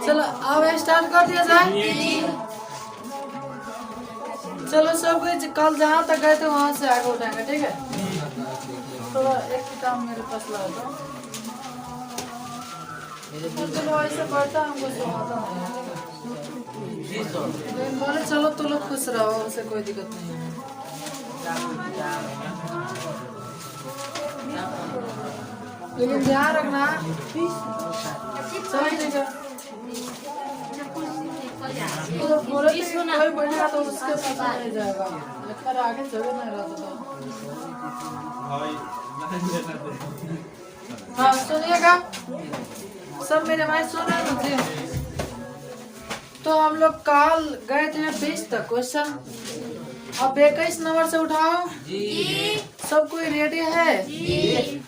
चलो अब स्टार्ट कर दिया जाए। चलो सब कुछ कल जहाँ तक गए थे वहाँ से आगे उठाएंगे, ठीक है। थोड़ा एक किताब मेरे पास ला दो। चलो ऐसे बढ़ता हमको सुनाता नहीं। बोले चलो तो लोग खुश रहो, उसे कोई दिक्कत नहीं है। लेकिन ध्यान रखना। चलो ठीक है। तो बोले कोई बढ़िया तो उसके पता नहीं जाएगा, लेकर आगे जगह नहीं रहता था। हाँ सुनिएगा सब मेरे भाई, सुन रहे मुझे। तो हम लोग कल गए थे 20 तक क्वेश्चन, अब 21 नंबर से उठाओ जी। सब कोई रेडी है जी।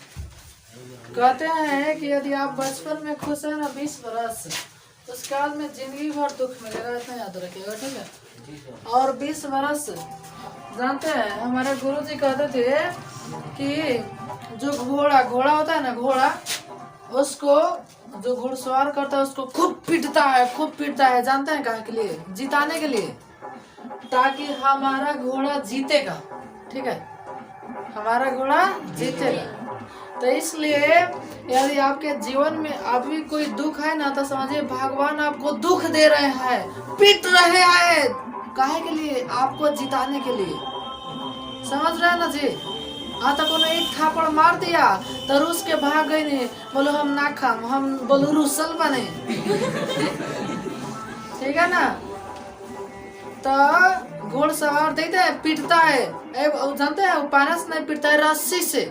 कहते हैं कि यदि आप बचपन में खुश है ना 20 बरस, उस काल में जिंदगी भर दुख मिलेगा, इतना याद रखिएगा, ठीक है। और 20 बरस जानते हैं हमारे गुरुजी कहते थे कि जो घोड़ा होता है ना, घोड़ा उसको जो घुड़सवार करता है उसको खूब पीटता है, जानते हैं काहे के लिए? जिताने के लिए, ताकि हमारा घोड़ा जीतेगा, ठीक है, हमारा घोड़ा जीतेगा। तो इसलिए यदि आपके जीवन में अभी कोई दुख है ना, तो समझिए भगवान आपको दुख दे रहे हैं, पीट रहे हैं, काहे के लिए? आपको जिताने के लिए, समझ रहे हैं ना जी। हाँ तो कोनो एक थापड़ मार दिया तो रूस के भाग गए, नहीं बोलो हम ना खाम, हम बोलो रूसल बने ठीक है ना। तो घोड़सवार देते है, पीटता है, जानते हैं वो पारा से नहीं पीटता है, रस्सी से,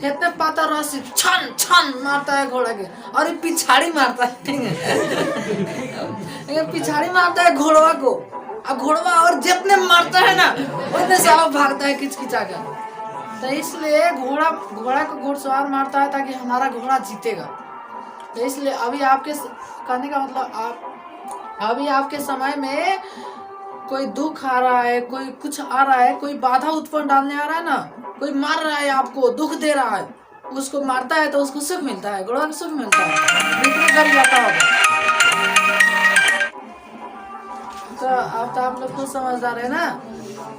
कितने पाता रस्सी छन छन मारता है घोड़ा के, और ये पिछाड़ी मारता है पिछाड़ी मारता है घोड़वा को, अब घोड़वा और जितने मारता है ना उतने सालों भागता है किचकिचा कर। तो इसलिए घोड़ा को घुड़सवार मारता है ताकि हमारा घोड़ा जीतेगा। तो इसलिए अभी आपके कहने का मतलब अभी आपके समय में कोई दुख आ रहा है, कोई कुछ आ रहा है, कोई बाधा उत्पन्न डालने आ रहा है ना, कोई मार रहा है आपको, दुख दे रहा है, उसको मारता है तो उसको सुख मिलता है, घोड़ा को सुख मिलता है, मित्र घर जाता होगा। तो अब तो आप लोग खुद समझदार है ना।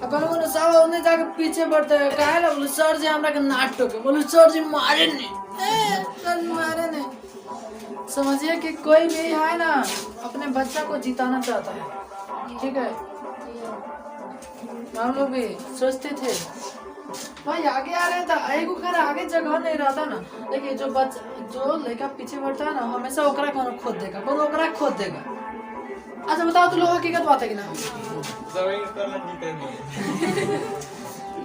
कौन सब उन्हें जाके पीछे बढ़ते हैं, कहे ना बोले सर जी हमरा के नाट टोके, बोले सर जी मारे नहीं। समझिए कि कोई भी है ना अपने बच्चा को जिताना चाहता है, ठीक है। हम लोग भी सोचते थे भाई आगे आ रहे था, एगो खैर आगे जगह नहीं रहता ना, लेकिन जो लड़का पीछे बढ़ता है ना हमेशा ओकरा कौन खोद देगा, कौन ओकरा खोद देगा। अच्छा बताओ तो लोग हकीकत बात है कि ना,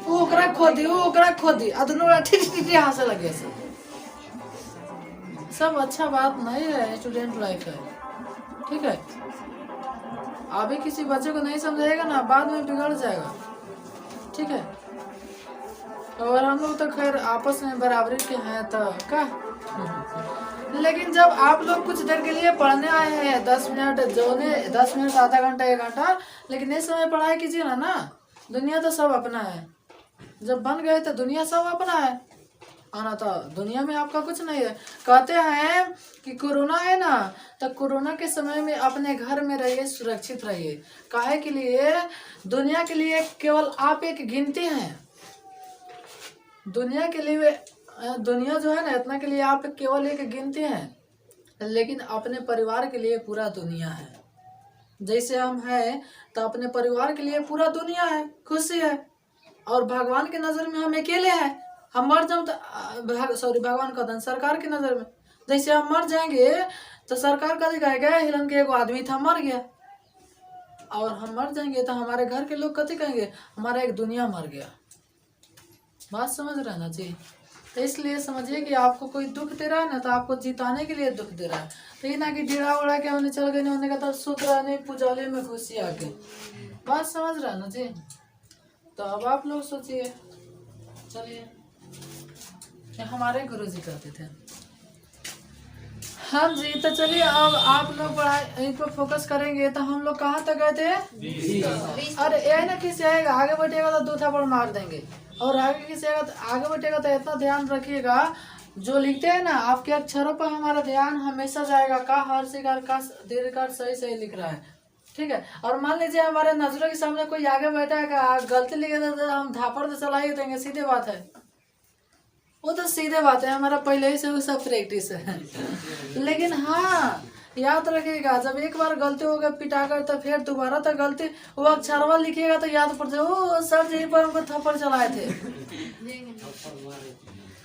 वो ओकरा खोद दी दोनों ठीक हंसे लगे। सब अच्छा बात नहीं है, स्टूडेंट लाइफ है, ठीक है। अभी किसी बच्चे को नहीं समझाएगा ना बाद में बिगड़ जाएगा, ठीक है। और हम लोग तो खैर आपस में बराबरी के हैं तो क्या, लेकिन जब आप लोग कुछ देर के लिए पढ़ने आए हैं 10 मिनट, जो ने 10 मिनट आधा घंटा 1 घंटा, लेकिन इस समय पढ़ाई कीजिए ना, दुनिया तो सब अपना है। जब बन गए तो दुनिया सब अपना है, आना तो दुनिया में आपका कुछ नहीं है। कहते हैं कि कोरोना है ना, तो कोरोना के समय में अपने घर में रहिए, सुरक्षित रहिए। काहे के लिए? दुनिया के लिए केवल आप एक गिनती हैं, दुनिया के लिए, दुनिया जो है ना इतना के लिए आप केवल एक गिनती हैं, लेकिन अपने परिवार के लिए पूरा दुनिया है। जैसे हम हैं तो अपने परिवार के लिए पूरा दुनिया है, खुशी है, और भगवान के नज़र में हम अकेले हैं। हम मर जाऊँ तो भगवान का धन सरकार की नज़र में, जैसे हम मर जाएंगे तो सरकार का कहेगा हिलन के एगो आदमी था मर गया, और हम मर जाएंगे तो हमारे घर के लोग कथी कहेंगे, हमारा एक दुनिया मर गया। बात समझ रहे ना जी। तो इसलिए समझिए कि आपको कोई दुख दे रहा है ना, तो आपको जिताने के लिए दुख दे रहा है, तो ये ना कि ढीड़ा उड़ा के उन्हें चल गए, उन्हें कहता सुध रहने पूजाले में खुशी आके। बात समझ रहे ना जी। तो अब आप लोग सोचिए, चलिए हमारे गुरुजी कहते थे। हाँ जी, तो चलिए अब आप लोग पढ़ाई पर फोकस करेंगे। तो हम लोग कहाँ तक गए थे? अरे ये ना किसी आएगा आगे बैठेगा तो 2 थप्पड़ मार देंगे, और आगे किसी आगे बैठेगा तो इतना ध्यान रखिएगा, जो लिखते हैं ना आपके अक्षरों पर हमारा ध्यान हमेशा जाएगा, का हर्ष का दीर्घकार सही सही लिख रहा है, ठीक है। और मान लीजिए हमारे नजरों के सामने कोई आगे बैठा है, गलती लिखे तो हम धापड़ से चला ही देंगे, सीधे बात है, वो तो सीधे बात है, हमारा पहले ही से वो सब प्रैक्टिस है। लेकिन हाँ याद रखिएगा, जब एक बार गलती हो गया पिटाकर तो फिर दोबारा तो गलती वो अक्षरवा लिखिएगा तो याद पड़ जाए, ओ सर जी पर हमको थप्पड़ चलाए थे।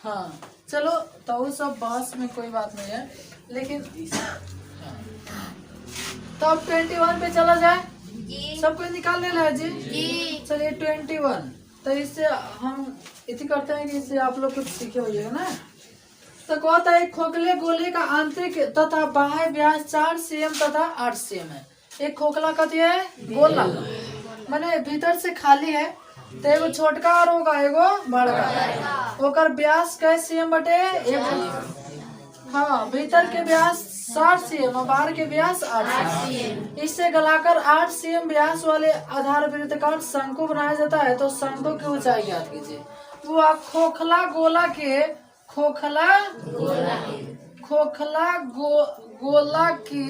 हाँ चलो, तो वो सब बहस में कोई बात नहीं है, लेकिन तो अब 21 पे चला जाए, सबको निकाल लेना है जी। चलिए 21, तो इससे हम इति करते हैं कि इससे आप लोग कुछ सीखे हो जाएगा ना। तो कहता है खोखले गोले का आंतरिक तथा बाह्य व्यास 4 cm तथा 8 cm है। एक खोखला कथी है, गोला, माने भीतर से खाली है, तो एगो छोटका और होगा एगो बड़का, ओकर व्यास कै cm बटे 1। हाँ, भीतर के व्यास 60 cm और बाहर के व्यास 8 cm। इससे गलाकर 8 cm व्यास वाले आधार वृत्ताकार शंकु बनाया जाता है। तो शंकु की ऊंचाई याद कीजिए, वो खोखला गोला के गोला की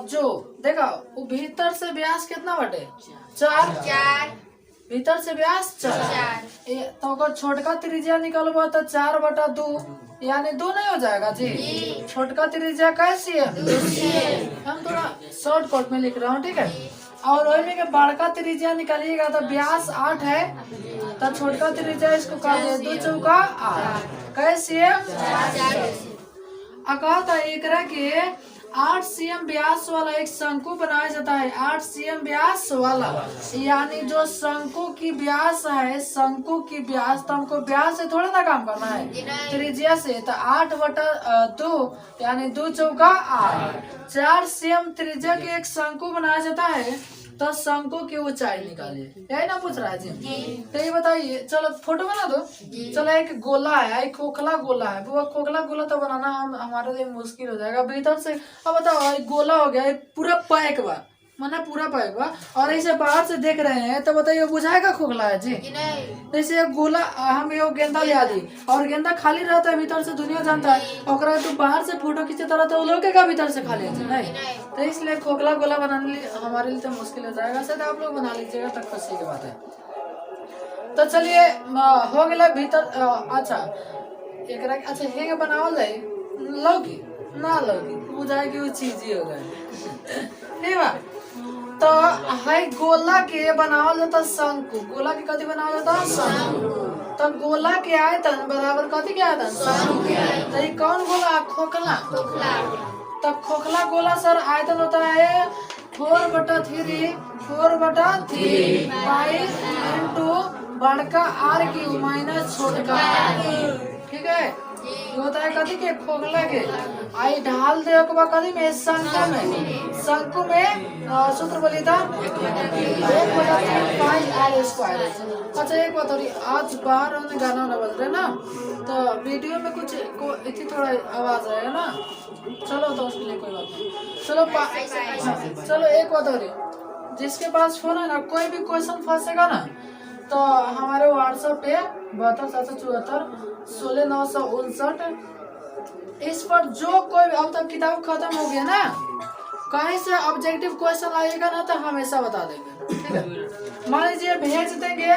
जो देखा वो भीतर से व्यास कितना बटे 4, भीतर से व्यास 4, तो अगर छोटका त्रिज्या निकलबा तो 4/2 यानी 2 नहीं हो जाएगा जी। छोटका त्रिज्या कैसी है, हम थोड़ा शॉर्टकट में लिख रहा हूँ, ठीक है। और वही में बड़का त्रिज्या निकालिएगा तो व्यास 8 है, तो छोटका त्रिज्या इसको काट दिया, 2 चौका 8 कैसे कहता एकरा के 8 cm व्यास वाला एक शंकु बनाया जाता है। 8 cm व्यास वाला यानी जो शंकु की व्यास है, शंकु की व्यास, तो हमको व्यास से थोड़ा ना काम करना है, त्रिज्या से। तो 8/2 यानी 2 चौका 8, 4 cm त्रिज्या के एक शंकु बनाया जाता है। तो शंकु की ऊंचाई निकालिए, यही ना पूछ रहा है जी। तो ये बताइए, चलो फोटो बना दो। चलो एक गोला है, एक खोखला गोला है, वो खोखला गोला तो बनाना हमारे लिए मुश्किल हो जाएगा भीतर से। अब बताओ, एक गोला हो गया, एक पूरा पैक बा, माना पूरा पैक बा, और ऐसे बाहर से देख रहे हैं, तो बताइए बुझाएगा खोखला है जी। जैसे गोला हम ये गेंदा ले दी और गेंदा खाली रहता है भीतर से, दुनिया जानता है, और तो बाहर से फोटो खींचे तरह तो लोग का भीतर से खाली है नहीं। तो इसलिए खोखला गोला बनाने हमारे लिए तो मुश्किल हो जाएगा, शायद आप लोग बना लीजिएगा तब खुशी की बात है। तो चलिए हो गया भीतर। अच्छा एक अच्छा हेंगे बनावल जाए, लौकी ना लौकी बुझाएगी वो चीज ही हो गए। तो है गोला के बनावल जाता शंकु, गोला के कथी बनावल जाता शंकु। तो गोला के आयतन बराबर कथी के आयतन, शंकु के आयतन। तो ये कौन गोला, खोखला। तो खोखला गोला सर आयतन होता है 4/3 पाई इंटू बड़का आर क्यूब माइनस छोटका, ठीक है। ये होता है कथी के, खोखला के। आई ढाल दे कथी में, शंकु में सूत्र बोली था 1/3 पाई r²। अच्छा एक बात और, आज बाहर हमने गाना बज रहे ना, तो वीडियो में कुछ इतनी थोड़ा आवाज आएगा ना, चलो तो उसके लिए कोई बात नहीं। चलो एक बात और, जिसके पास फोन है ना, कोई भी क्वेश्चन फंसेगा ना, तो हमारे व्हाट्सएप पे 72 774 16 959 इस पर जो कोई, अब तक किताब खत्म हो गया ना, कहीं से ऑब्जेक्टिव क्वेश्चन आएगा ना तो हमेशा बता देंगे, ठीक है। मान लीजिए भेज देंगे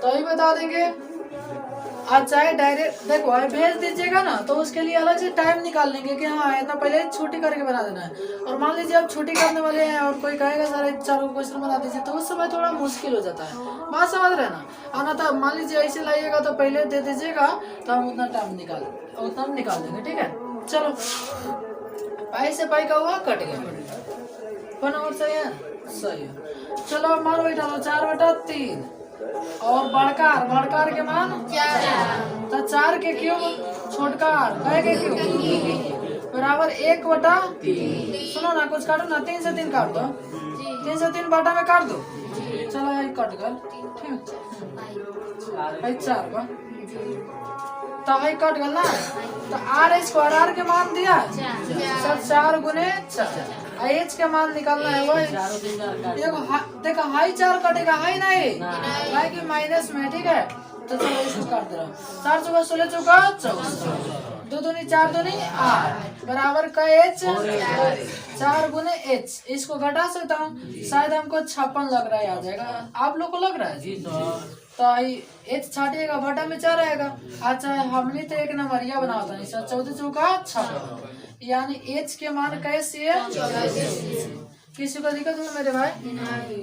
तो ही बता देंगे, और चाहे डायरेक्ट देखो भेज दीजिएगा ना तो उसके लिए अलग से टाइम निकाल लेंगे कि हाँ इतना पहले छुट्टी करके बना देना है। और मान लीजिए आप छुट्टी करने वाले हैं और कोई कहेगा सारे 4 क्वेश्चन बना दीजिए, तो उस समय थोड़ा मुश्किल हो जाता है, बात समझ रहे ना। और ना तो मान लीजिए ऐसे लाइएगा तो पहले दे दीजिएगा, तो हम उतना टाइम निकाल देंगे, ठीक है। चलो पाई से पाई का हुआ कट गया, फोन नंबर सही है। चलो मान वही डालो 4/3 और बड़कार के मान 4, तो 4 के क्यूब छोटका 8 के क्यूब बराबर 1/3। सुनो ना, कुछ काटो ना, 3 से 3 काट दो, 3 से 3 बाटा में काट दो। चलो ये कट गल, ठीक है 4 का, तो ये कट गल ना। तो r² के मान दिया, 4 गुने 4, h के मान निकालना है वही। देखो हाई 4 कटेगा, हाई नहीं कि माइनस में, ठीक है। तो चलो इसको काट दे रहा हूँ। 4 चौका 16 चौका 24, 2 दूनी 4 दूनी 8 बराबर का एच 4 गुने एच। इसको घटा सकता हूँ, शायद हमको 56 लग रहा है, आ जाएगा। आप लोग को लग रहा है तो एच छाटिएगा, बटा में 4 आएगा। अच्छा हमने तो एक नंबरिया बना होता है 14 चौका 56, यानी एच के मान कैसे है। किसी को दिक्कत हो मेरे भाई?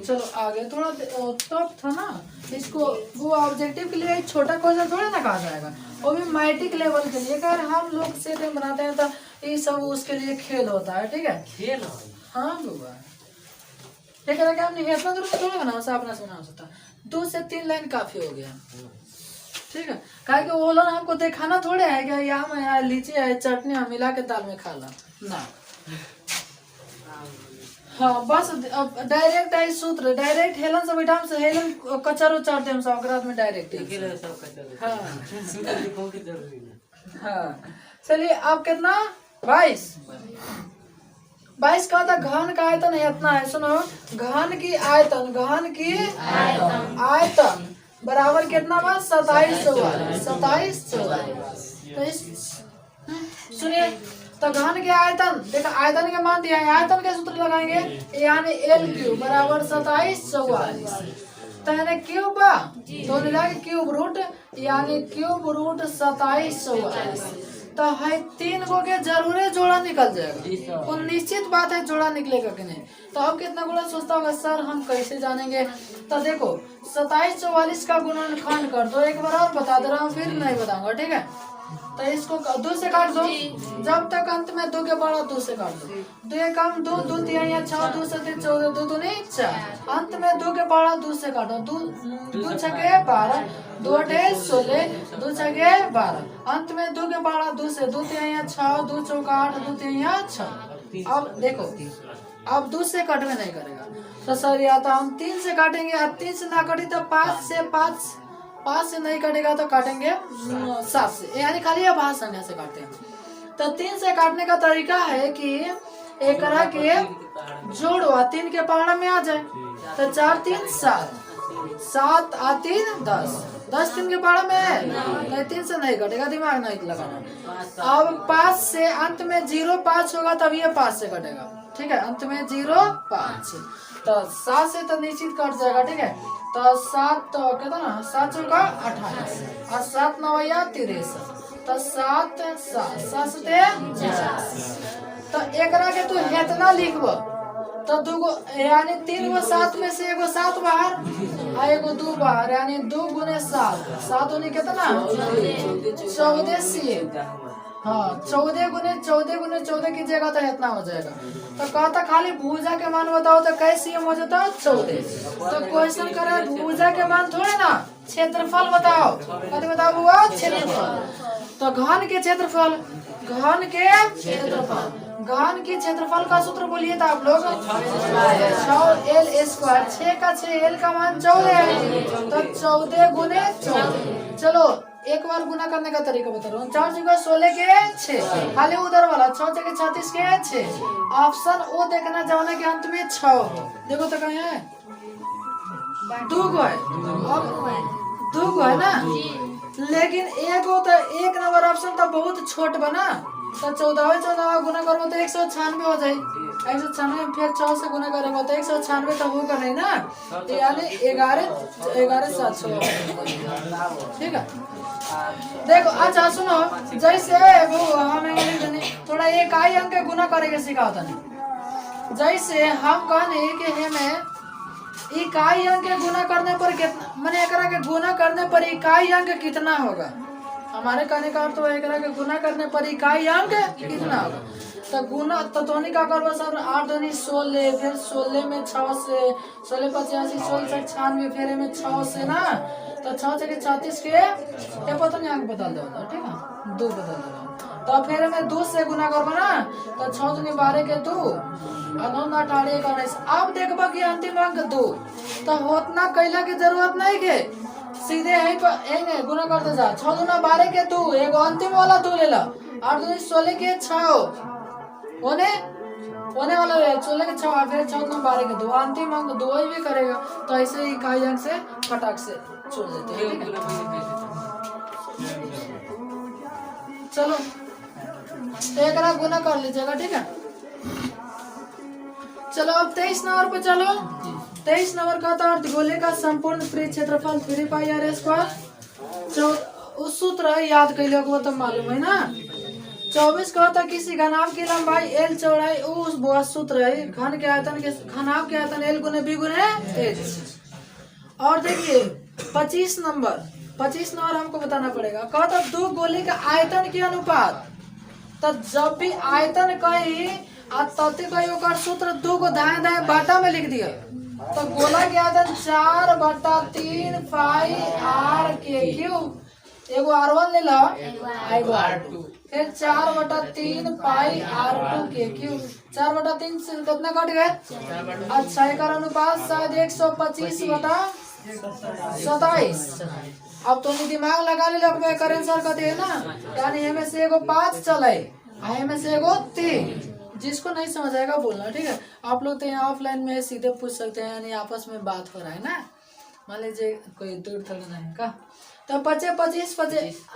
चलो आगे थोड़ा टफ था ना, इसको वो ऑब्जेक्टिव के लिए छोटा क्वेश्चन थोड़ा ना कहा जाएगा, वो भी मैट्रिक लेवल के लिए। अगर हम लोग से बनाते हैं तो ये सब उसके लिए खेल होता है, ठीक है? खेल हाँ बुआ, ठीक है क्या? हमने इतना दूर थोड़ा बना अपना सुना सकता, 2 से 3 लाइन काफी हो गया, ठीक है? कहा कि वो लोग हमको दिखाना थोड़े है कि यहाँ में लीची है चटनी मिला के दाल में खा ला ना। हाँ बस डायरेक्ट है सूत्र, डायरेक्ट हेलन से बैठा से हेलन कचर उचार दे हम सब में डायरेक्ट। हाँ हाँ चलिए अब कितना 22 का था। घन का आयतन इतना है, सुनो घन की आयतन, घन की आयतन बराबर कितना बा 2744। तो इस सुनिए तो घन के आयतन, देखो आयतन के मान दिया है, आयतन के सूत्र लगाएंगे यानी L³ बराबर 2744। तो यानी क्यूब तो क्यूब रूट यानी क्यूब रूट 2744। तो है 3 गो के जरूर जोड़ा निकल जाएगा, वो निश्चित बात है जोड़ा निकलेगा कि नहीं। तो अब कितना गुणा सोचता होगा सर हम कैसे जानेंगे? तो देखो 2744 का गुणनखंड कर दो, एक बार और बता दे रहा हूँ फिर नहीं बताऊंगा, ठीक है? तो इसको 2 से काट दो, जब तक अंत में 2 के बड़ा 2 से काट दो, 2 एक कम 2, 2 3 6, 2 से 3 14, 2 दूनी 4, अंत में 2 के बड़ा 2 से काटो, 2 छके 12, 2 8 16, 2 छके 12, अंत में 2 के बड़ा 2 से 2 3 6, 2 चौका 8, 2 3 6। अब देखो अब 2 से कट में नहीं करेगा तो सर या तो हम 3 से काटेंगे, अब 3 से ना कटी तो 5 से नहीं कटेगा तो काटेंगे 7 से, यानी खाली अब हाथ संख्या से काटते हैं। तो 3 से काटने का तरीका है कि एक तरह के जोड़ो 3 के पहाड़ा में आ जाए, तो 4 3 7, 7 आ 3 10, 10 3 के पहाड़ा में है नहीं, 3 से नहीं कटेगा, दिमाग नहीं लगाना। अब 5 से अंत में 0 5 होगा तब ये 5 से कटेगा, ठीक है? अंत में 0 5, तो 7 से तो निश्चित कट जाएगा, ठीक है? तो 7 तो कहता ना 7 चौका 28 और 7 9 63, तो 7 7 तो एक के तू इतना लिखब तो 2 गो यानी 3 गो 7 में से एगो 7 बाहर आ एगो 2 बाहर, यानी 2 गुने 7, 7 होने कितना 14। हाँ 14 गुने 14 की जगह तो इतना हो जाएगा। तो कहता खाली भुजा के मान बताओ तो कैसे हो जाता है 14। तो क्वेश्चन करे भुजा के मान थोड़े ना, क्षेत्रफल बताओ, कभी बताओ बुआ क्षेत्रफल। तो घन के क्षेत्रफल, घन के क्षेत्रफल, घन की क्षेत्रफल का सूत्र बोलिए तो आप लोग 6L², 6 का 6 L का मान 14 है, तो 14 गुने 14। चलो एक बार गुना करने का तरीका बता रहा हूँ, 4 जगह 16 के 6, खाली उधर वाला 6 जगह 36 के 6, ऑप्शन ओ देखना चाहना के अंत में 6 हो। देखो तो कहीं है 2 गो है, 2 गो है ना, लेकिन एक हो तो एक नंबर ऑप्शन तो बहुत छोट बना, तो 14 गुना करो तो 196 हो जाए, 196 फिर 6 से गुना करेंगे तो 196 तो होगा नहीं ना, यानी 11 700, ठीक है? देखो अच्छा सुनो, जैसे वो हमें थोड़ा इकाई अंक के गुना करेंगे सिखाता नहीं, जैसे हम कहने कि हमें इकाई अंक के गुना करने पर कितना, मैंने एकरा के गुना करने पर इकाई अंक कितना होगा, हमारे कहने का अर्थ है एकरा के गुना करने पर इकाई अंक कितना होगा। तो गुना तो तोनी का करबो सर 8 दूनी 16, फिर 16 में 6 से 16 85, 16 से 96, फिर में 6 से ना, तो 6 से 36 के ये पता नहीं अंक बदल दो, ठीक है 2 बदल दो, तो फिर में 2 से गुना करबो ना, तो 6 दूनी 12 के 2 और 9 18 19। अब देखबो कि अंतिम अंक 2, तो होतना कैला की जरूरत नहीं के सीधे यहीं पर गुना करते जा, 6 दूना 12 के 2, एगो अंतिम वाला 2 ले ला, 8 दूनी 16 के 6 होने वाला है, 16 के 6 फिर 6 दूना 12 के 2, अंतिम अंक 2 ही भी करेगा, तो ऐसे ही इकाई अंक से फटाक से छोड़ देते हैं, ठीक है। चलो एक ना गुना कर लीजिएगा, ठीक है। चलो अब 23 नंबर पे चलो। 23 नंबर का था अर्धगोले का संपूर्ण पृष्ठ क्षेत्रफल 3 पाई आर स्क्वायर। उस सूत्र याद कर लो, वो तो मालूम है ना। 24 का था किसी घनाभ की लंबाई L चौड़ाई उस वो सूत्र है घन के आयतन के घनाभ के आयतन L गुने B गुने H। और देखिए 25 नंबर हमको बताना पड़ेगा। कहा था दो गोले का आयतन के अनुपात। तो जब भी आयतन कही तथ्य कही ओकर सूत्र 2 को दाएं दाएं बाटा में लिख दिया। तो गोला के आयतन 4/3 पाई आर के क्यूब। एगो R1 ले लो, एगो R2, फिर 4/3 पाई R2 के क्यूब। 4/3 से कितना कट गए? अच्छा एक अनुपात शायद 125/27। अब तो दिमाग लगा ले आंसर कहते हैं ना, यानी हमें से एगो 5 चले, हमें से एगो 3। जिसको नहीं समझ आएगा बोलना, ठीक है। आप लोग तो यहाँ ऑफलाइन में सीधे पूछ सकते हैं, यानी आपस में बात हो रहा है ना। मान लीजिए कोई दूर थोड़ा नहीं का, तो 25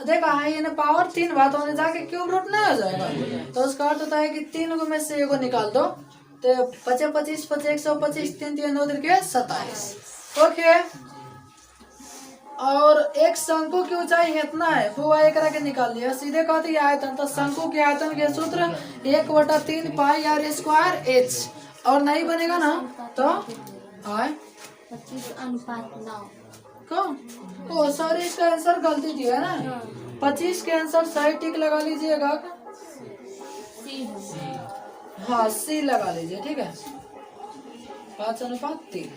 देखा है ये पावर 3 बात होने जाके क्यूब रूट नहीं हो जाएगा। तो उसका अर्थ होता है कि 3 को में से एगो निकाल दो। तो 25 125 3 3 2 के 27। ओके। और एक शंकु की ऊंचाई इतना है, वो एक के निकाल लिया। सीधे कहती है आयतन, तो शंकु के आयतन के सूत्र 1/3 पाई आर स्क्वायर H। और नहीं बनेगा ना तो 25/9। ओ सॉरी, इसका आंसर गलती दिया है ना। 25 के आंसर सही टिक लगा लीजिएगा। हाँ C लगा लीजिए, ठीक है। 5/3।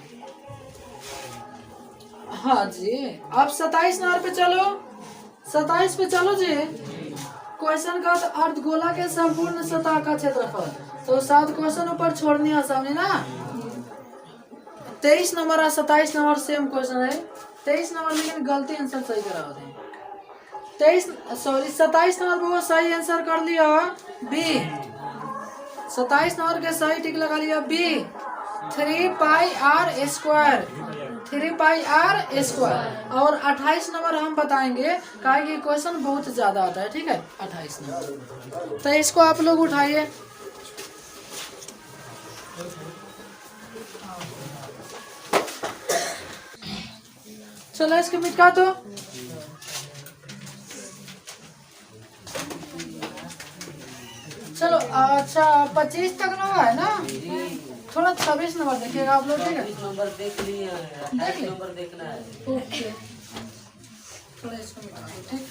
हाँ जी। अब 27 नंबर पे चलो। 27 पे चलो जी। क्वेश्चन का अर्धगोला के संपूर्ण सतह का क्षेत्रफल। तो 7 क्वेश्चन ऊपर छोड़नी आसानी ना। 23 नंबर और 27 नंबर सेम क्वेश्चन है। 23 नंबर लेकिन गलती आंसर सही करा होते हैं। 27 नंबर पे वो सही आंसर कर लिया B। 27 नंबर के सही टिक लगा लिया B। 3 pi r square 3 pi r square. और 28 नंबर हम बताएंगे कहा कि क्वेश्चन बहुत ज्यादा आता है, ठीक है। 28 नंबर तो इसको आप लोग उठाइए। चलो इसके मिटा तो चलो। अच्छा 25 तक ना है ना, थोड़ा 26 नंबर देखिएगा आप लोग, ठीक है। नंबर देख लिए, नंबर देखना है। ओके थोड़ा इसको मिटा दो, ठीक है।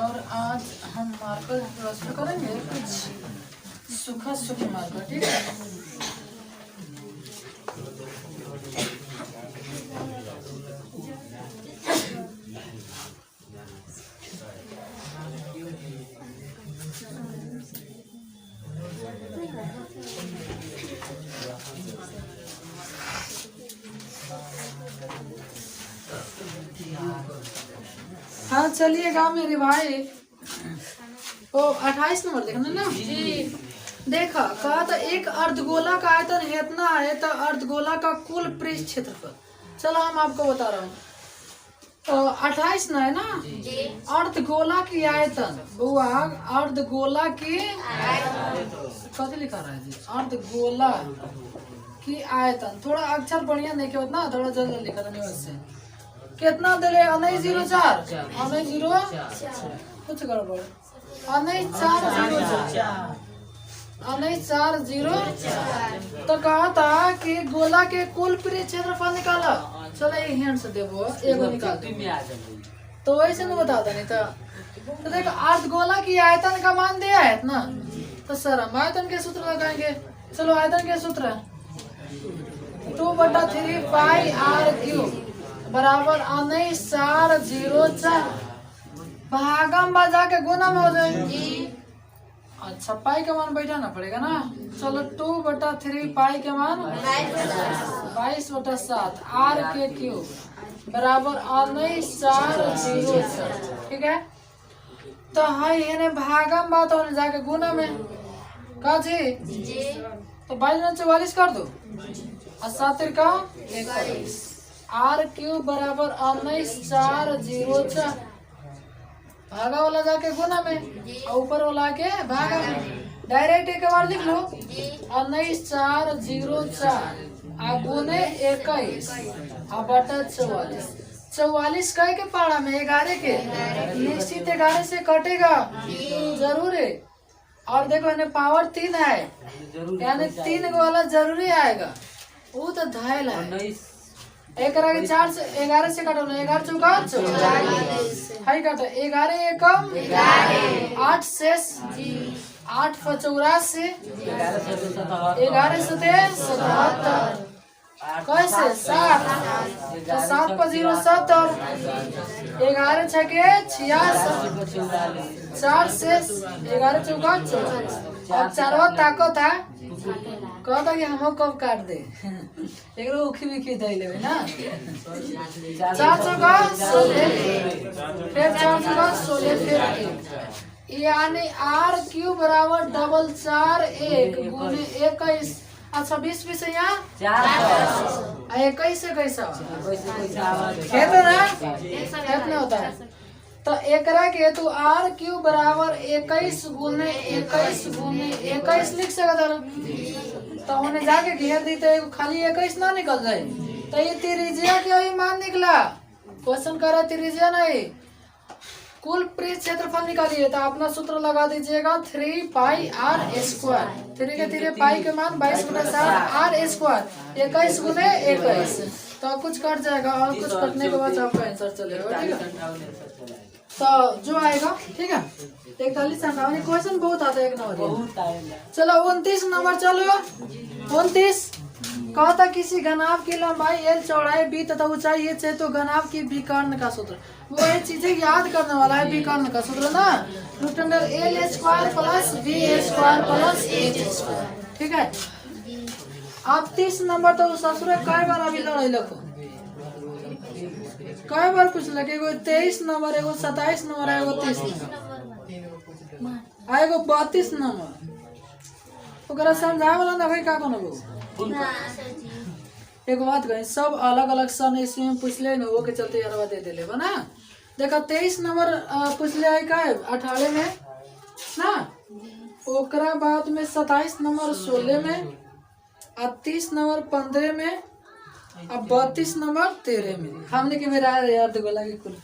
और आज हम मार्कर व्यवस्था करेंगे कुछ सूखा मार्कर, ठीक है। हाँ चलिएगा मेरे भाई। ओ 28 नंबर देखना ना जी। देखा कहा था एक अर्धगोला का आयतन इतना है, तो अर्धगोला का कुल पृष्ठ क्षेत्रफल। चलो हम आपको बता रहा हूँ। तो 28 ना है ना। अर्धगोला की आयतन बुआ, अर्धगोला की कथी लिखा रहा है जी? अर्धगोला की आयतन। थोड़ा अक्षर बढ़िया नहीं के उतना, थोड़ा जल्दी लिखा था नहीं से। कितना दिले? 0.4 कुछ गड़बड़। 4.0 तो कहा था कि गोला के कुल पृष्ठ क्षेत्रफल निकाला। चलो ये हैंड से देवो एगो निकाल तो वैसे नहीं बताता नहीं था। तो देखो अर्धगोला की आयतन का मान दिया है ना, तो सर हम आयतन के सूत्र लगाएंगे। चलो आयतन के सूत्र 2/3 पाई आर क्यूब बराबर 4.04 भागम बजा के गुना में हो जाए। अच्छा पाई का मान बैठाना पड़ेगा ना। चलो 2/3 पाई के मान 22/7 आर के क्यूब बराबर 4.04, ठीक है। तो हाई है भागम बात होने जाके गुना में का जी। तो 22 44 कर दो और 7 का 21। आर क्यूब बराबर 19,404 भागा वाला जाके गुना में और ऊपर वाला के भागा में। डायरेक्ट एक बार लिख लो 19,404 आ गुने 21 आ बटा 44। 44 कहे के पारा में 11 के निश्चित 11 से कटेगा जरूर है। और देखो इन्हें पावर 3 है यानी 3 वाला जरूरी आएगा। वो तो धायल है। एक के 4 से 11 से काटो ना 11 चौका 44 हाई काटो 11 एकम 8 शेष 8 84 11 सते 77 कैसे 7 तो 7 पर 0 70 11 छके 66 4 शेष 11 चौका 44। अब चारवा ताकत है कहता कि हम कब काट दे एक उखी भी खींच लेवे ना 4 चौका 16 फिर 4 चौका 16 फिर 1 यानी आर क्यूब बराबर 441 गुने 21। अच्छा 20 से यहाँ 21 से कैसा खेत ना खेत में होता है तो एकरा के तू आर क्यूब बराबर 21 गुने 21 लिख सकता तो उन्हें जाके घेर दी तो खाली 21 ना निकल जाए तो ये त्रिज्या के वही मान निकला। क्वेश्चन कर रहा त्रिज्या नहीं कुल पृष्ठ क्षेत्रफल निकालिए तो अपना सूत्र लगा दीजिएगा 3 पाई आर स्क्वायर। 3 के 3 पाई के मान 22 गुना 7 आर स्क्वायर 21 गुने 21 तो कुछ कट जाएगा और कुछ कटने के बाद आपका आंसर चलेगा। ठीक है तो जो आएगा ठीक है 41 58 क्वेश्चन बहुत आता है 1 नंबर। चलो 29 नंबर चलो 29 कहता किसी घनाभ की लंबाई l चौड़ाई b तथा ऊंचाई h है तो घनाभ की विकर्ण का सूत्र वो ये चीजें याद करने वाला है। विकर्ण का सूत्र ना root under l square plus b square plus h square. ठीक है अब 30 नंबर तो ससुर कई बार अभी लड़ाई लखो कई बार कुछ लगे एगो 23 नंबर एगो 27 नंबर एगो 30 नंबर एगो 32 नंबर ओकरा समझाए वाला ना भाई का कोनो एक बात कही सब अलग अलग सन ईस्वी में पूछले न वो के चलते यारवा दे देले बना। देखा 23 नंबर पूछले है का 18 में ना ओकरा बाद में 27 नंबर 16 में अब 30 नंबर 15 में अब 32 नंबर 13 में हमने के मेरा यार देखो लगे कुल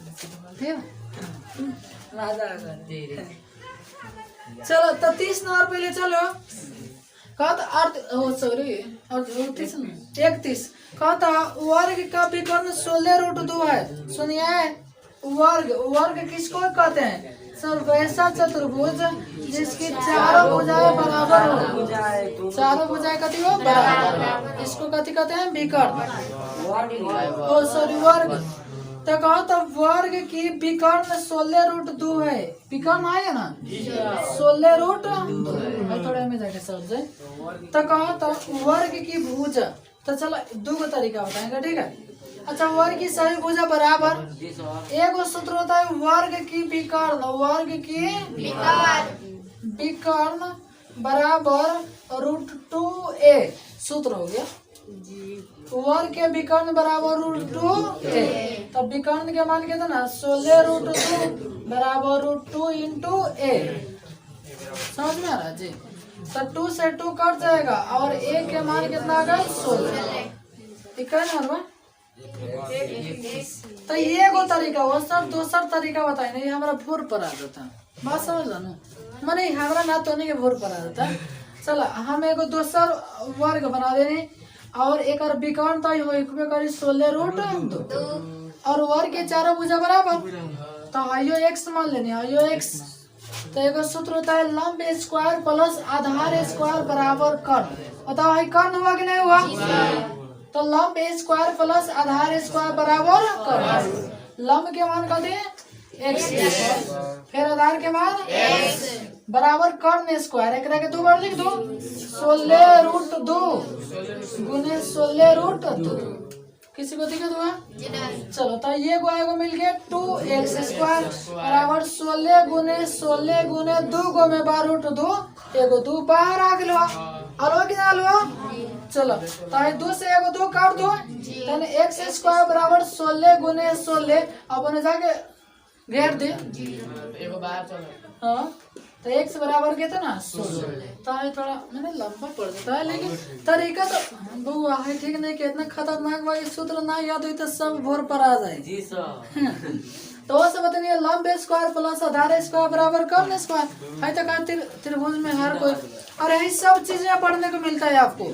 चलो तो 30 नंबर पहले चलो कहता अर्थ सॉरी 31 कहता वर्ग का विकर्ण 16√2 है। सुनिए वर्ग किसको कहते हैं सर वैसा चतुर्भुज जिसकी चारों भुजाएं बराबर हो। चारों भुजाएं कथी हो बराबर इसको कथी कहते हैं विकर्ण ओ सॉरी वर्ग। तो कहो तो वर्ग की विकर्ण 16√2 है। विकर्ण है ना 16√2 थोड़ा में जाके समझ जाए तो कहो तो वर्ग की भुजा तो चलो दो तरीका बताएंगे। ठीक है अच्छा वर्ग की सभी भुजा बराबर एक सूत्र होता है वर्ग की विकर्ण विकर्ण बराबर √2a सूत्र हो गया। वर्ग के विकर्ण बराबर √2a तब विकर्ण के मान कितना 16√2 बराबर √2 इंटू a समझ में आ रहा है जी। तो 2 से 2 कट जाएगा और a के मान कितना आ गया 16 इक्यावन। तो ये को तरीका वो सब दूसरा तरीका बताए नहीं हमारा भोर पर आ जाता बात समझ लो ना मैंने हमारा ना तो नहीं के भोर पर आ जाता। चलो हम एगो दूसरा वर्ग बना देने और एक और विकर्ण तो हो इकबे करी 16√2 और वर्ग के चारों भुजा बराबर तो आयो x मान लेने आयो x तो एगो सूत्र होता है लंब स्क्वायर प्लस आधार स्क्वायर बराबर कर्ण। बताओ है कर्ण हुआ कि नहीं हुआ तो लंब स्क्वायर प्लस आधार स्क्वायर बराबर कर्ण। लंब के मान का दे x फिर आधार के मान x बराबर कर्ण स्क्वायर एक के 2 बार लिख दो 16√2 गुने 16√2 किसी को दिक्कत हुआ चलो तो ये को मिल गया 2x स्क्वायर बराबर 16 गुने 2 गो में 12√2 एगो 2 बाहर आ गलो आलो कि ना आलो चलो तो है 2 से एगो 2 काट दो तने x स्क्वायर बराबर 16 गुने 16 अपन जाके घेर दे एगो बाहर चलो। हाँ तो x बराबर के ना 16 तो है थोड़ा मैंने लंबा पड़ जाता है लेकिन तरीका तो बउआ है ठीक नहीं कि इतना खतरनाक वाली सूत्र ना याद हुई तो सब भोर पर आ जाए जी सर। तो वो सब बताइए लंब स्क्वायर प्लस आधार स्क्वायर बराबर कर्ण स्क्वायर है तो कहा त्रिभुज में हर कोई और यही सब चीजें पढ़ने को मिलता है आपको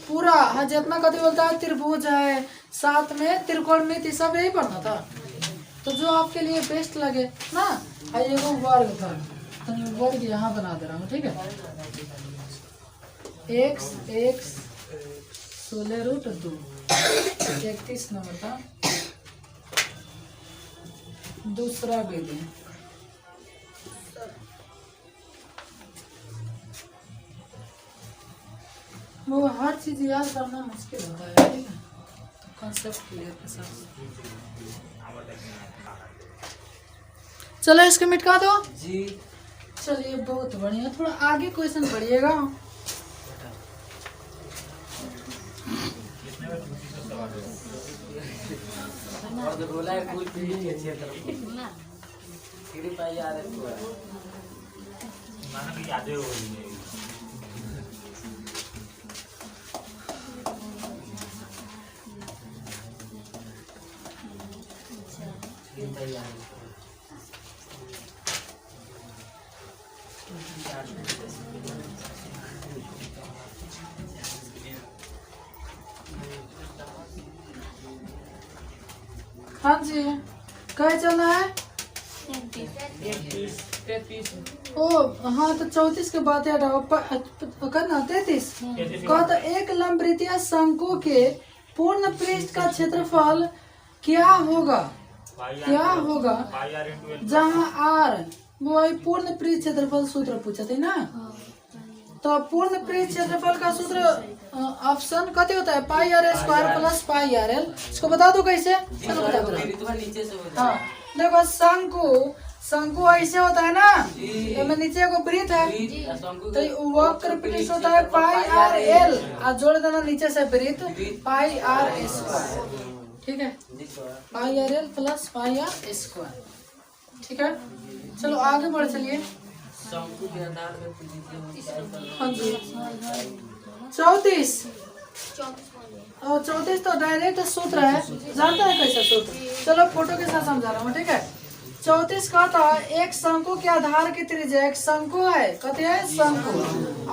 पूरा हाँ जितना कभी बोलता है त्रिभुज है साथ में त्रिकोणमिति सब यही पढ़ना था तो जो आपके लिए बेस्ट लगे ना है ये वो वर्ग था तो मैं वर्ग यहाँ बना दे रहा हूँ ठीक है x 16√2 31 नंबर था दूसरा विधि वो हर चीज याद करना मुश्किल होता है ठीक है तो कॉन्सेप्ट क्लियर के साथ चलो इसको मिटा दो जी। चलिए बहुत बढ़िया थोड़ा आगे क्वेश्चन बढ़िएगा और बोला है कुछ भी नहीं अच्छे तरफ फिर पाई आ रहे तो माना कि यादें हो रही है हाँ जी कहे चलना है 33। ओ हाँ तो 34 के बाद हटाओ करना 33 कहा तो एक लंबवृत्तीय शंकु के पूर्ण पृष्ठ का क्षेत्रफल क्या होगा जहाँ r वो वही पूर्ण पृष्ठ क्षेत्रफल सूत्र पूछा थे ना तो पूर्ण पृष्ठ क्षेत्रफल का सूत्र ऑप्शन कते होता है pi r square plus pi r l इसको बता दो कैसे चलो बता दो नीचे से हो हाँ देखो शंकु ऐसे होता है ना इसमें नीचे को वृत्त है तो वक्र पृष्ठ होता है पाई आर एल और जोड़ देना नीचे से वृत्त पाई आर स्क्वायर ठीक है pi r l plus pi r square ठीक है चलो आगे बढ़ चलिए शंकु के आधार पे हाँ जी 34 और 34 तो डायरेक्ट सूत्र है जानता है कैसा सूत्र चलो फोटो के साथ समझा रहा हूँ ठीक है 34 कहता है एक शंकु के आधार की त्रिज्या एक शंकु है कहते हैं शंकु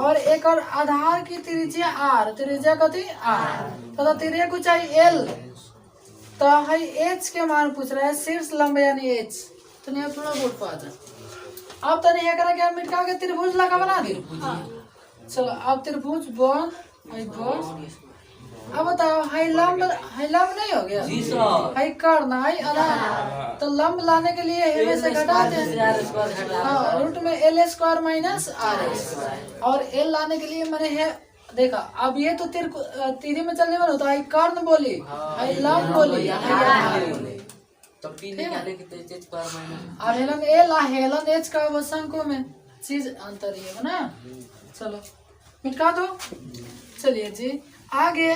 और एक और आधार की त्रिज्या आर त्रिज्या कहती आर तो त्रिज्या को चाहिए एल तो है एच के मान पूछ रहा है शीर्ष लंब यानी एच तो नहीं थोड़ा बोर्ड पर आ जाए अब तो नहीं करा क्या मिटका के त्रिभुज लगा बना दी चलो अब त्रिभुज बन अब बताओ हाई लंब नहीं हो गया जी सर। हाई करना हाई आधार तो लंब लाने के लिए इनमें से घटा दें हाँ रूट में एल स्क्वायर माइनस आर और एल लाने के लिए मैंने है देखा अब ये तो तीरी में चलने वाला होता है कर्ण बोली हाई लंब बोली तो पी निकाले कि तो एच पर माइनस और हेलन एल हेलन एच का वो शंकु में चीज अंतर ही है ना चलो मिटा दो चलिए जी आगे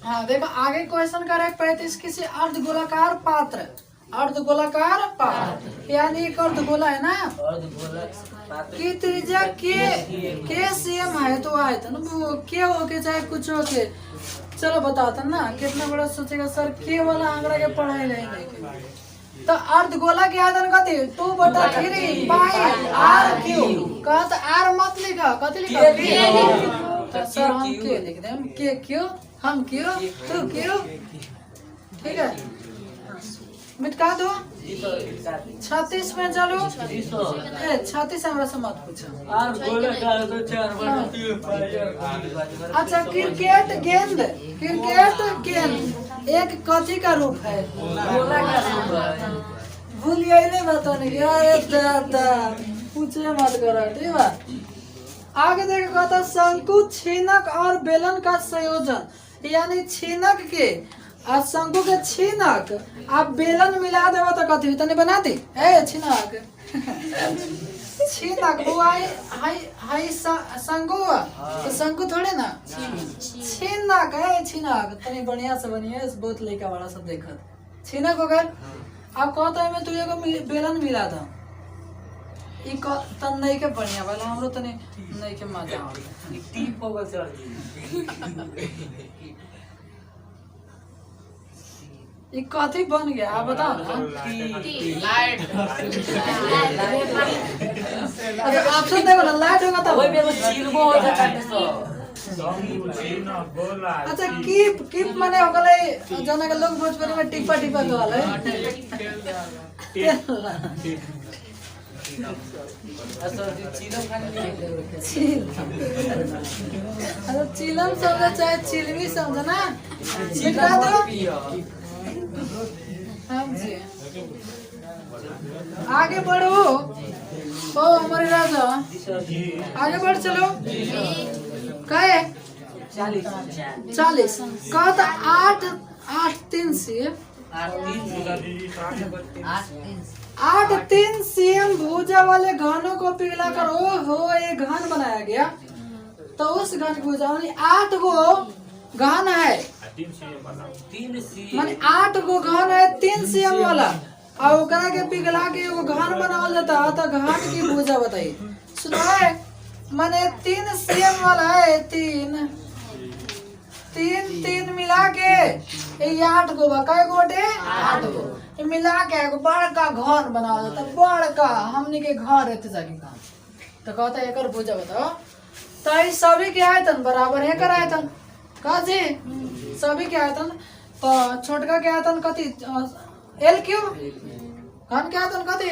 हाँ देखो आगे क्वेश्चन कर रहे 35 किसी अर्धगोलाकार पात्र यानी एक अर्धगोला है ना की त्रिज्या के सेम है तो आए थे ना वो के हो के चाहे कुछ हो के चलो बताता ना कितना बड़ा सोचेगा सर के वाला आंकड़ा के पढ़ाई नहीं तो अर्धगोला के आधार कथी 2/3 पाई आर क्यू कहत आर मत लिखा कथी लिखा तो सर हम के लिख दे हम के क्यों हम क्यों तू क्यों ठीक है मिटा दो 36 में चलो 36 हमरा से मत पूछो अच्छा क्रिकेट गेंद एक कथी का रूप है भूलिए नहीं बताने की पूछे मत करो ठीक है आगे देखो कहता शंकु छीनक और बेलन का संयोजन यानी छीनक के और शंकु के छीनक आप बेलन मिला देवा तो कथी तने बना दी ए छीनक छिनक वो हाई शंकु तो शंकु थोड़े ना छिनक है छिनक तनी बढ़िया से बढ़िया बहुत लड़का वाला सब देखत छिनक हो गए। अब कहता है मैं तुझे को बेलन मिला था ई तन नहीं के बढ़िया वाला हमरो तनी नहीं के मजा आवत टीप हो गल सर जी ई कथी बन गया आप बताओ ना। लाइट अरे ऑप्शन देखो ना लाइट होगा तब ओए में चिरबो हो जाता है सो अच्छा कीप माने हो गले जना के लोग भोजपुरी में टिप्पा टिप्पा कहले असर चिरम खाने नहीं अरे चिलम समझो चाहे चिलमी समझो ना चिल्ला दो हाँ जी आगे बढ़ो ओ हमारे राजा आगे बढ़ चलो कहे 40 कहा था 8 से 8 3 सीएम भूजा वाले घनों को पिघला कर ओ हो एक घन बनाया गया तो उस घन की भूजा 8 गो घन है 3 सी माने 8 गो घन है 3 सीएम वाला और ओकरा के पिघला के एगो घन बनावल जाता तो घन की भूजा बताइए सुनो है माने 3 सीएम वाला है 3 मिला के ये 8 गो बा कई गोटे 8 गो मिला के एगो बड़का घर बनावल जाता बड़का हमनी के घर रहते जाके काम तो कहता एकर भूजा बताओ तो ई सभी के आयतन बराबर है कर आयतन का जी सभी के आयतन तो छोटका के आयतन कथी एल क्यू घन के आयतन कथी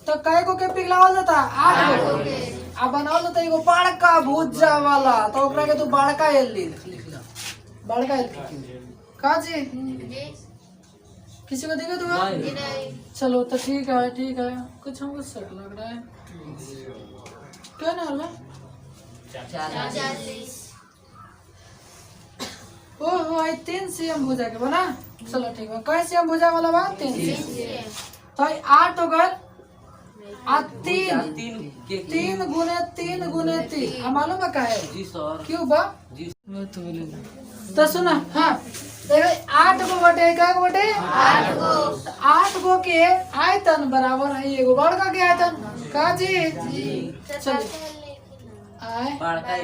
तो कई गो के पिघलावल जाता 8 गो आ बनावल जाता एगो बड़का भूजा वाला तो ओकरा के तू बड़का एल लिख ला बड़का एल का जी किसी को दिक्कत हुआ चलो तो ठीक है कुछ हमको शक लग रहा है क्या ना हुआ ओहो 3 सीएम भुजा के बना चलो ठीक है कई सीएम भुजा वाला बा 3 तो 8 हो गए आ 3 गुने 3 मालूम है का है जी सर क्यों बा जी तो सुना हाँ देखो 8 गो बटे क्या बटे 8 गो के आयतन बराबर है एगो बड़का के आयतन का जी चलो आए बड़का है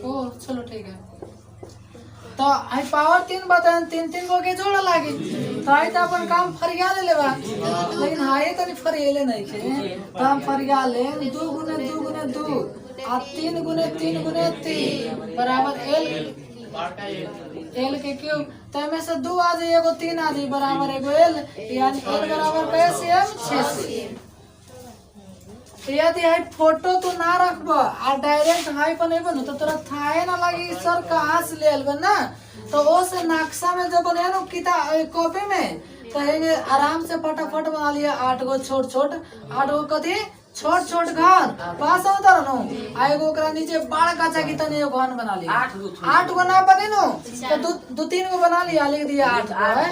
ओ चलो ठीक है तो आई पावर 3 बताएं 3 गो के जोड़ा लागी तो आई तो अपन काम फरिया ले लेबा लेकिन हाई तो नहीं फरियाले नहीं के तो हम फरिया ले 2 गुने 2 आ 3 गुने 3 बराबर एल के क्यूब तो में से 2 आ जाए एगो 3 आ जाए बराबर एगो एल यानी एल बराबर कैसे हम 6 से यदि हाई फोटो तो ना रखबो आ डायरेक्ट हाई पर नहीं बनो तो तोरा थाए ना लगी सर कहाँ से ले अलबन ना तो वो से नक्शा में जो बने ना किताब कॉपी में तो ये आराम से फटाफट बना लिया 8 गो छोट 8 गो कथी छोट घर पास होता रहो आ एगो ओकरा नीचे बड़का चाकी तने एगो घर बना लिया 8 गो ना बने नो तो 2-3 गो बना लिया लिख दिया 8 गो है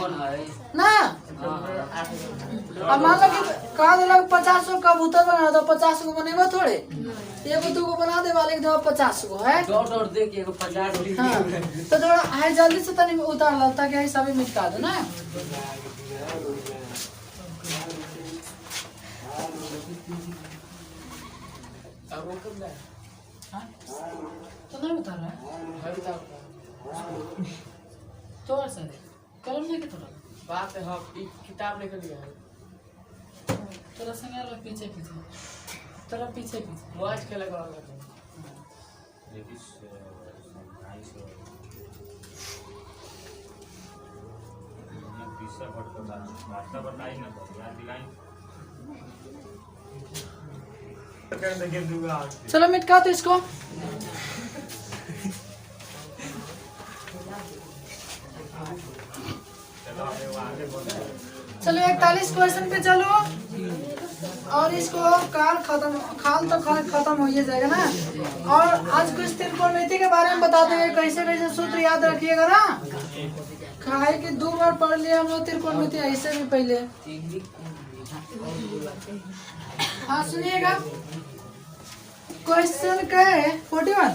ना अब मान लो कि कहा लग 50 गो कबूतर बना दो 50 गो बनेबो थोड़े एगो 2 गो बना दे वाले दो 50 गो है डॉट दे के एगो 50 हाँ तो थोड़ा हाय जल्दी से तनी उतार लो ताकि हाय सभी मिटा दो ना हाँ? तो नहीं बता रहा है तो ऐसा कलम नहीं के थोड़ा बात है हाँ किताब लेकर लिया है तेरा संग पीछे तेरा पीछे मौज के लगा चलो मिटका तो इसको चलो 41 क्वेश्चन पे चलो और इसको खाल तो खत्म हो ही जाएगा ना। और आज कुछ त्रिकोणमिति के बारे में बता देंगे कैसे कैसे सूत्र याद रखिएगा ना। खाए कि 2 बार पढ़ लिया हम लोग त्रिकोणमिति ऐसे भी पहले हाँ सुनिएगा, क्वेश्चन क्या है 41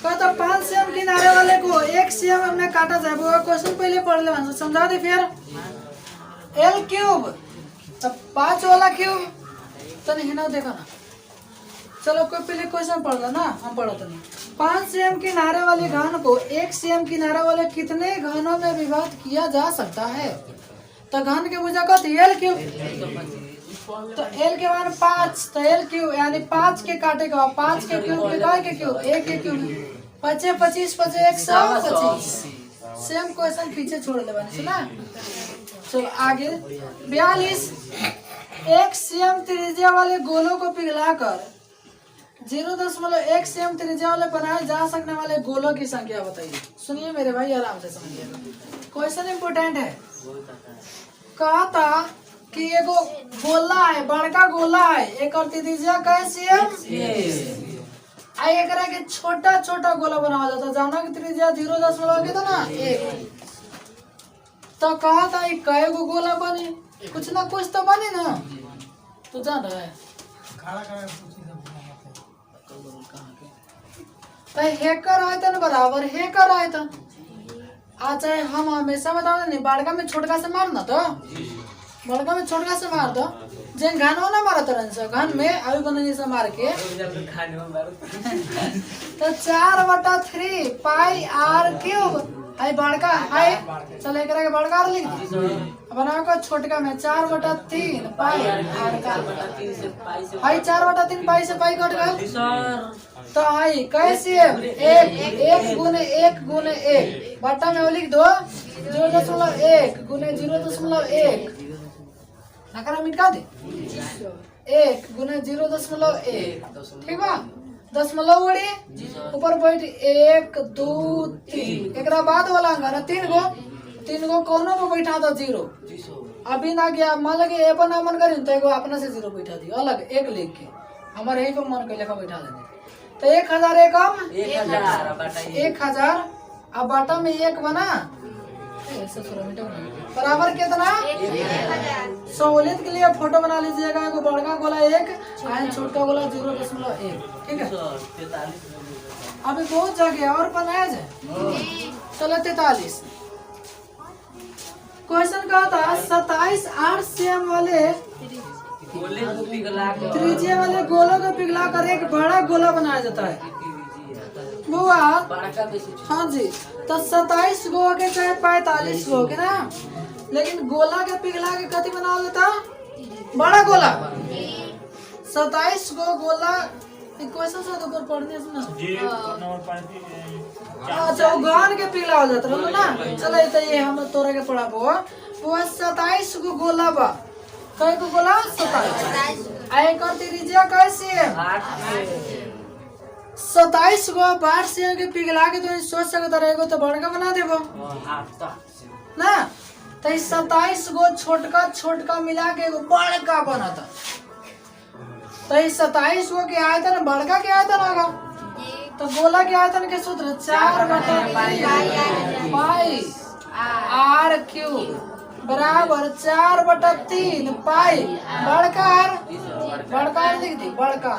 कहता 5 सेम किनारे वाले को 1 सेम में काटा जाए। वो क्वेश्चन पहले पढ़ ले, समझा दे। फिर एल क्यूब, तब 5 वाला क्यूब तो नहीं ना, देखो ना। चलो कोई पहले क्वेश्चन पढ़ लो ना, हम पढ़ो तो नहीं। 5 सेम किनारे वाले घन को 1 सेम किनारे वाले कितने घनों में विभाजित किया जा सकता है? तो घन के भुजा कहती एल क्यूब, तो एल के मान 5, तो एल क्यूब यानी 5 के काटे का 5 के क्यूब के क्यूब 1 के क्यूब 5 25 5 125। सेम क्वेश्चन पीछे छोड़ ले बने, सुना। चलो आगे 42 1 सेम त्रिज्या वाले गोलों को पिघलाकर 0.1 सेम त्रिज्या वाले बनाए जा सकने वाले गोलों की संख्या बताइए। सुनिए मेरे भाई, आराम से समझिएगा, क्वेश्चन इम्पोर्टेंट है। कहा था कि एगो गोला है, बड़का गोला है, एक और त्रिज्या कैसे आई, एकरा के छोटा छोटा गोला बनाया जाता, जाना कि त्रिज्या 0.1 के था ना 1। तो कहा था कई गो गोला बने, कुछ ना कुछ तो बने ना, तो जान रहा है। तो हैकर आए थे ना बराबर, हैकर आए थे। अच्छा हम हमेशा बता नहीं, बड़का में छोटका से मारना, तो बड़का में छोटका से मार दो, जिन घन हो ना मारा तरन से घन में अभी बने से मार के तो 4/3 पाई आर क्यूब आई बड़का है। चलो एक के बड़का लिख दी, बनाओ का छोटका में 4/3 पाई आर का आई 4/3 पाई से पाई कट गया, तो आई कैसे 1 गुने 1 गुने 1 बटा में लिख दो 0.1 गुने 0.1 नकारा मिटा दे 1 गुने 0.1, ठीक बा। दशमलव उड़ी ऊपर बैठ 1 2 3 एक बाद वाला अंक ना 3 गो कोनो में बैठा दो 0। अभी ना गया मान लगे ए पर ना मन करी तो एगो अपना से 0 बैठा दियो अलग 1 लिख के, हमारे यही पे मन के लेखा बैठा देंगे। तो 1000 एकम 1000 अब बाटा में 1 बना बराबर कितना, सहूलियत के लिए फोटो बना लीजिएगा। एगो बड़का गोला 1 और छोटा गोला 0.1, ठीक है। अभी बहुत जगह और बनाया जाए। चलो 43 क्वेश्चन का था 27 8 सेम वाले त्रिज्या वाले गोलों को पिघला कर एक बड़ा गोला बनाया जाता है। बुआ हाँ जी, तो 27 गो के चाहे 45 गो के ना, लेकिन गोला के पिघला के कति बना लेता बड़ा गोला। 27 गो गोला क्वेश्चन से ऊपर पढ़ने से ना, अच्छा गान के पिघला हो जाता है ना। चलो तो ये हम तोरा के पढ़ा वो 27 गो गोला बा, कई को गोला 27 आई कर त्रिज्या कैसे 27 गो 12 से के पिघला के तो सोच सकता रहेगा तो बड़का बना देबो ना। तो 27 गो छोटका छोटका मिला के एगो बड़का बनता। तो 27 गो के आयतन बड़का के आयतन होगा, तो गोला के आयतन के सूत्र 4/3 पाई आर क्यूब बराबर 4/3 पाई बड़का आर लिख दी बड़का।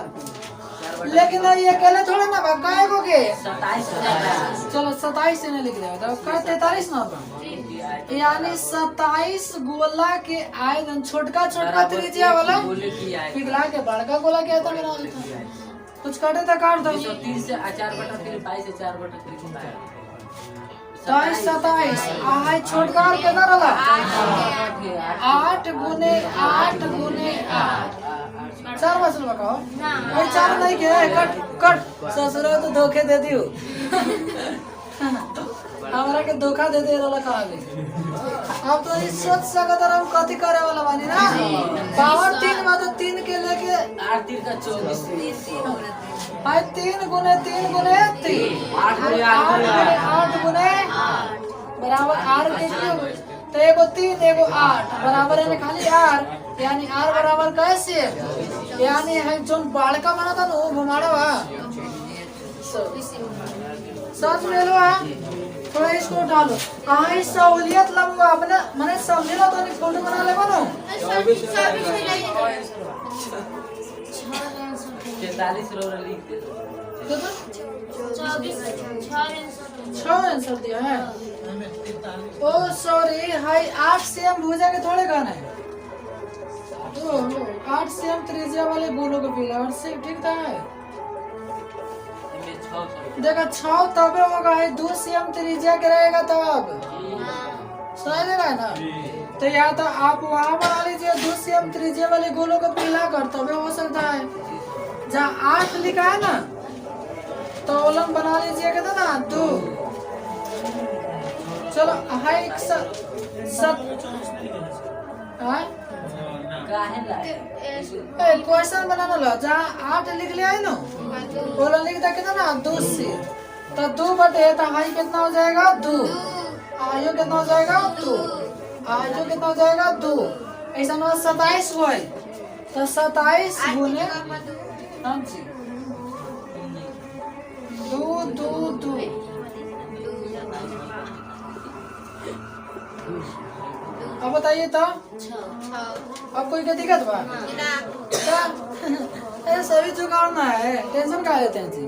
लेकिन ये अकेले थोड़े ना काय को के 27 चलो 27 से नहीं लिख देगा तो 43 ना होगा, यानी 27 गोला के आयतन छोटका छोटका त्रिज्या वाला पिघला के बड़का गोला के आयतन बना देता। कुछ काटे तो काट दो 3 से 4/3 पाई से 4/3 27 आई छोटका और कितना रहा 8 गुने 8 गुने 8 4 बचल बताओ भाई 4 नहीं के कट कट ससुर तो धोखे दे दियो हमरा के धोखा दे दे वाला कहा गई। अब तो इस सोच सकत हम कथि करे वाला बानी ना पावर 3 में तो 3 के लेके 8 3 का 24 भाई 3 गुने 3 गुने 3 8 गुने बराबर आर के क्यूब, तो एगो 3 एगो 8 बराबर है खाली आर, यानी आर बराबर कैसे यानी है जोन बालका बना था ना वो घुमाड़ा सच में लो थोड़ा इसको उठा लो। हाँ इस सहूलियत लगो अपने मैंने समझे ना तो फोटो बना ले बनो 43 रो लिख दे। तो 6 आंसर दिया है। ओ सॉरी हाई 8 cm भुजा के थोड़े गाना है। तो 8 cm त्रिज्या वाले गोलों को पीला और से ठीक था है। देखा 6 तबे होगा है 2 cm त्रिज्या के रहेगा तब समझ रहा है ना। तो या तो आप वहाँ बना लीजिए 2 cm त्रिज्या वाले गोलों को पीला कर तबे हो सकता है। जहाँ 8 लिखा है ना तो ओलन बना लीजिए कहते ना 2। चलो हाई क्वेश्चन बनाना लो। जहाँ 8 लिख लिया है ना ओलन लिख दे कितना ना 2 से तो 2 बटे तो हाई कितना हो जाएगा 2। आयु कितना हो जाएगा 2। आयु कितना हो जाएगा 2। ऐसा ना 27 हुआ है तो 27 गुने 2 2 2। अब बताइए तो अब कोई क्या दिक्कत बा क्या सभी जुगाड़ना है टेंशन का लेते हैं जी।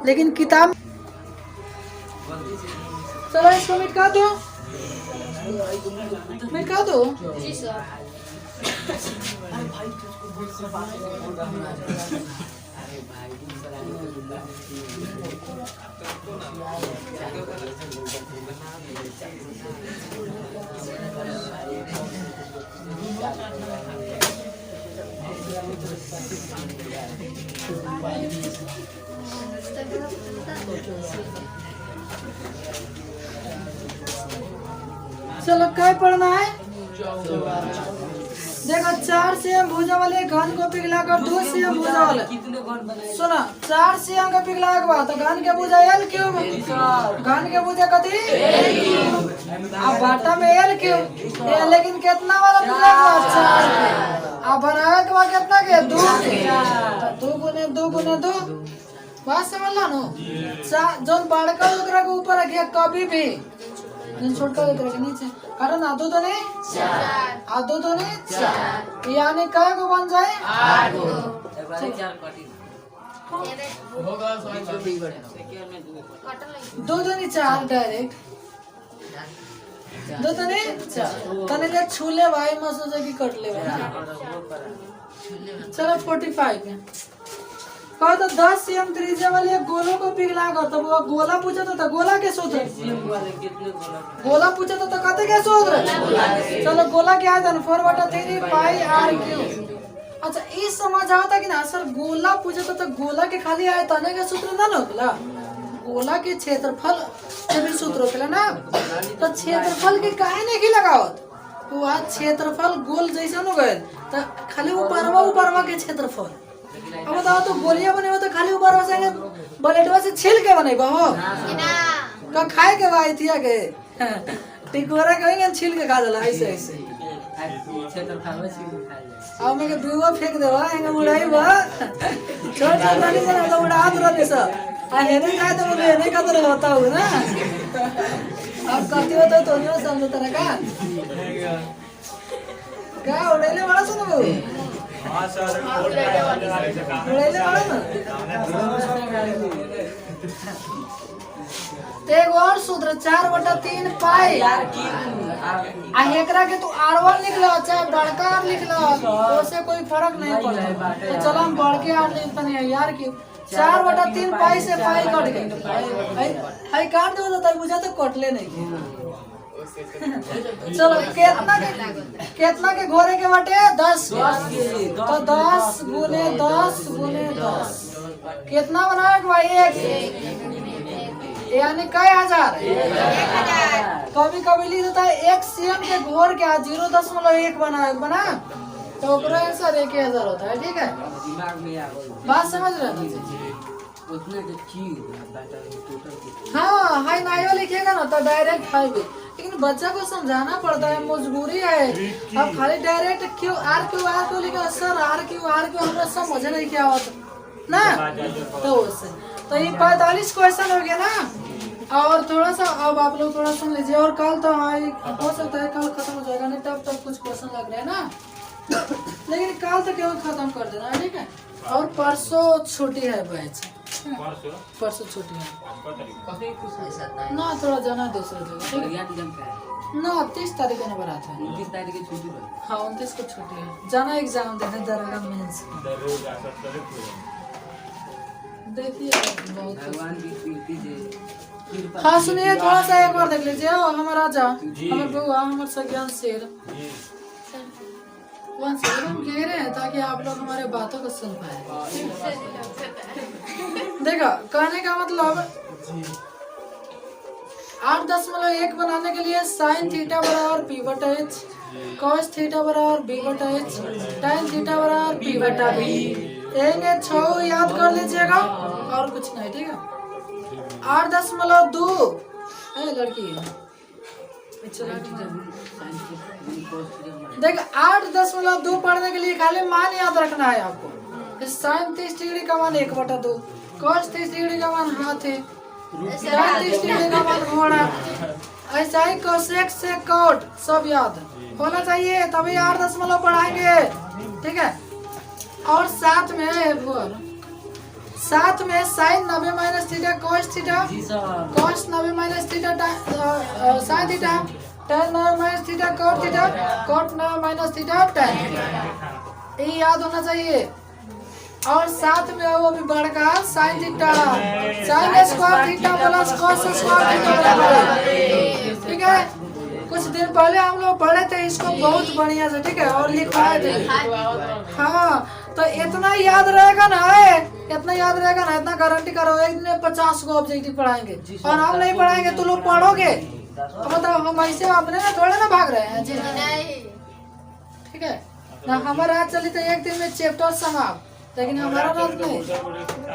लेकिन किताब चलो इसको मिटा दो मिटा दो। जी सर। चलो क्या पढ़ना है देखो 4 cm भुजा वाले घन को पिघलाकर 2 cm भुजा वाले सुना 4 cm का पिघला के बाद घन के भुजा L क्यूब घन के भुजा कथी अब बाटा में L क्यूब लेकिन कितना वाला पिघला के बाद 4 अब बनावे के बाद कितना के 2 गुने 2 गुने 2 बात समझ ला नो। जो बड़का ओकरा के ऊपर रखिए कभी भी छोटका ओकरा के नीचे कारण आधो तो नहीं 4 आधो तो नहीं 4 यानी काय को बन जाए 8 होगा दो तो नहीं 4 डायरेक्ट 2 तो नहीं 4 तने ले छूले भाई मत सोचे कि कट ले ना। चलो 45 में कहो तो 10 cm त्रिज्या वाले गोलों को पिघला कर तो वो गोला पूछा तो गोला के सूत्र गोला पूछा तो कहते क्या सूत्र। चलो गोला क्या है 4/3 पाई r क्यूब। अच्छा इस समझ आता कि ना सर गोला पूछा तो गोला के खाली आए तने के सूत्र ना लोकला गोला के क्षेत्रफल के भी सूत्र होखेला ना तो क्षेत्रफल के काहे नहीं की लगावत तो आज क्षेत्रफल गोल जैसा हो गए तो खाली ऊपरवा के क्षेत्रफल। अब बताओ तो गोलियां बने हो तो खाली ऊपर से ब्लेडवा से छील के बनेबा हो का खाए के भाई थिया के टिकोरा कहेंगे छील के खा देला ऐसे ऐसे अब मैं के दुआ फेंक देवा एंगे उड़ाई बा छोड़ छोड़ वाली से तो उड़ा दो रे सब आ हेने जाए तो बोले नहीं कदर होता हो ना अब कहती हो तो नहीं समझ तरह का उड़ेले बड़ा सुनो वो हाँ सर उड़ेले बड़ा ना एक और सूत्र 4/3 पाई आ एकरा के तू r1 लिख लो चाहे बड़का r लिख लो उससे कोई फर्क नहीं पड़ता। तो चलो हम बड़के r लिखते हैं यार की 4/3 पाई से पाई कट गई हाई काट दो तो मुझे तो कटले नहीं। चलो कितना के घोरे के बटे 10 तो 10 गुने 10 गुने 10 कितना बनाए भाई 1 यानी कई हजार कभी कभी लिख देता है 1 cm के घोर के 0.1 बना तो आंसर 1000 होता है। ठीक है बात समझ रहे हैं हाँ हाई नाइयो लिखेगा ना तो डायरेक्ट हाई भी लेकिन बच्चा को समझाना पड़ता है मजबूरी है। अब खाली डायरेक्ट क्यों आर क्यों लिखा सर आर क्यों हमरा समझ नहीं क्या होता ना, तो उससे तो ये 45 क्वेश्चन हो गया ना। और थोड़ा सा अब आप लोग थोड़ा सुन लीजिए। और कल तो हाँ हो सकता है कल खत्म हो जाएगा, नहीं तब कुछ क्वेश्चन लग रहे हैं ना लेकिन कल तक केवल खत्म कर देना है, ठीक है। और परसों छुट्टी है बैच, परसों छुट्टी है ना, थोड़ा जाना दूसरे जगह ना। 30 तारीख को नंबर आता है, 29 तारीख की छुट्टी है। हाँ 29 को छुट्टी है, जाना एग्जाम देने दरगाह मेंस। देखिए बहुत भगवान की कीर्ति से हाँ सुनिए थोड़ा सा एक बार देख लीजिए। हमारा राजा हमारे बुआ हमारे सज्ञान शेर वहाँ से हम घेरे हैं ताकि आप लोग हमारे बातों को सुन पाए। देखो कहने का मतलब 8.1 बनाने के लिए साइन थीटा बराबर पी बटा एच, कॉस थीटा बराबर बी बटा एच, टाइन थीटा बराबर पी बटा बी। एक 6 याद कर लीजिएगा और कुछ नहीं, ठीक है। 8.2 लड़की है देख 8.2 पढ़ने के लिए खाली मान याद रखना है आपको। साइन 30 डिग्री का मान 1/2, कॉस 30 डिग्री का मान हाथ है, टाइन 30 डिग्री का मान घोड़ा, ऐसा ही कोसेक से कोट सब याद होना चाहिए, तभी 8 पढ़ाएंगे, ठीक है। और साथ में sine 90 minus theta cos theta, cos 90 minus theta sine theta, tan 90 minus theta cot theta, cot 90 minus theta tan theta, ये याद होना चाहिए। और साथ में वो भी बढ़कर sine theta, sine square theta plus cos square theta बराबर है, ठीक है। कुछ दिन पहले हम लोग पढ़े थे इसको बहुत बढ़िया से, ठीक है, और लिखाए थे। हाँ तो इतना याद रहेगा ना, इतना याद रहेगा ना, इतना गारंटी करो एक दिन 50 को ऑब्जेक्टिव पढ़ाएंगे। और हम नहीं पढ़ाएंगे तो लोग पढ़ोगे तो मतलब हम ऐसे अपने ना थोड़े ना भाग रहे हैं जी, ठीक है ना। हमारा राज चली तो एक दिन में चैप्टर समाप्त, लेकिन हमारा राज नहीं,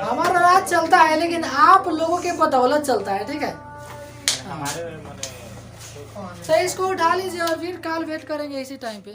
हमारा राज चलता है लेकिन आप लोगों के बदौलत चलता है, ठीक है। तो इसको उठा लीजिए और फिर कल वेट करेंगे इसी टाइम पे।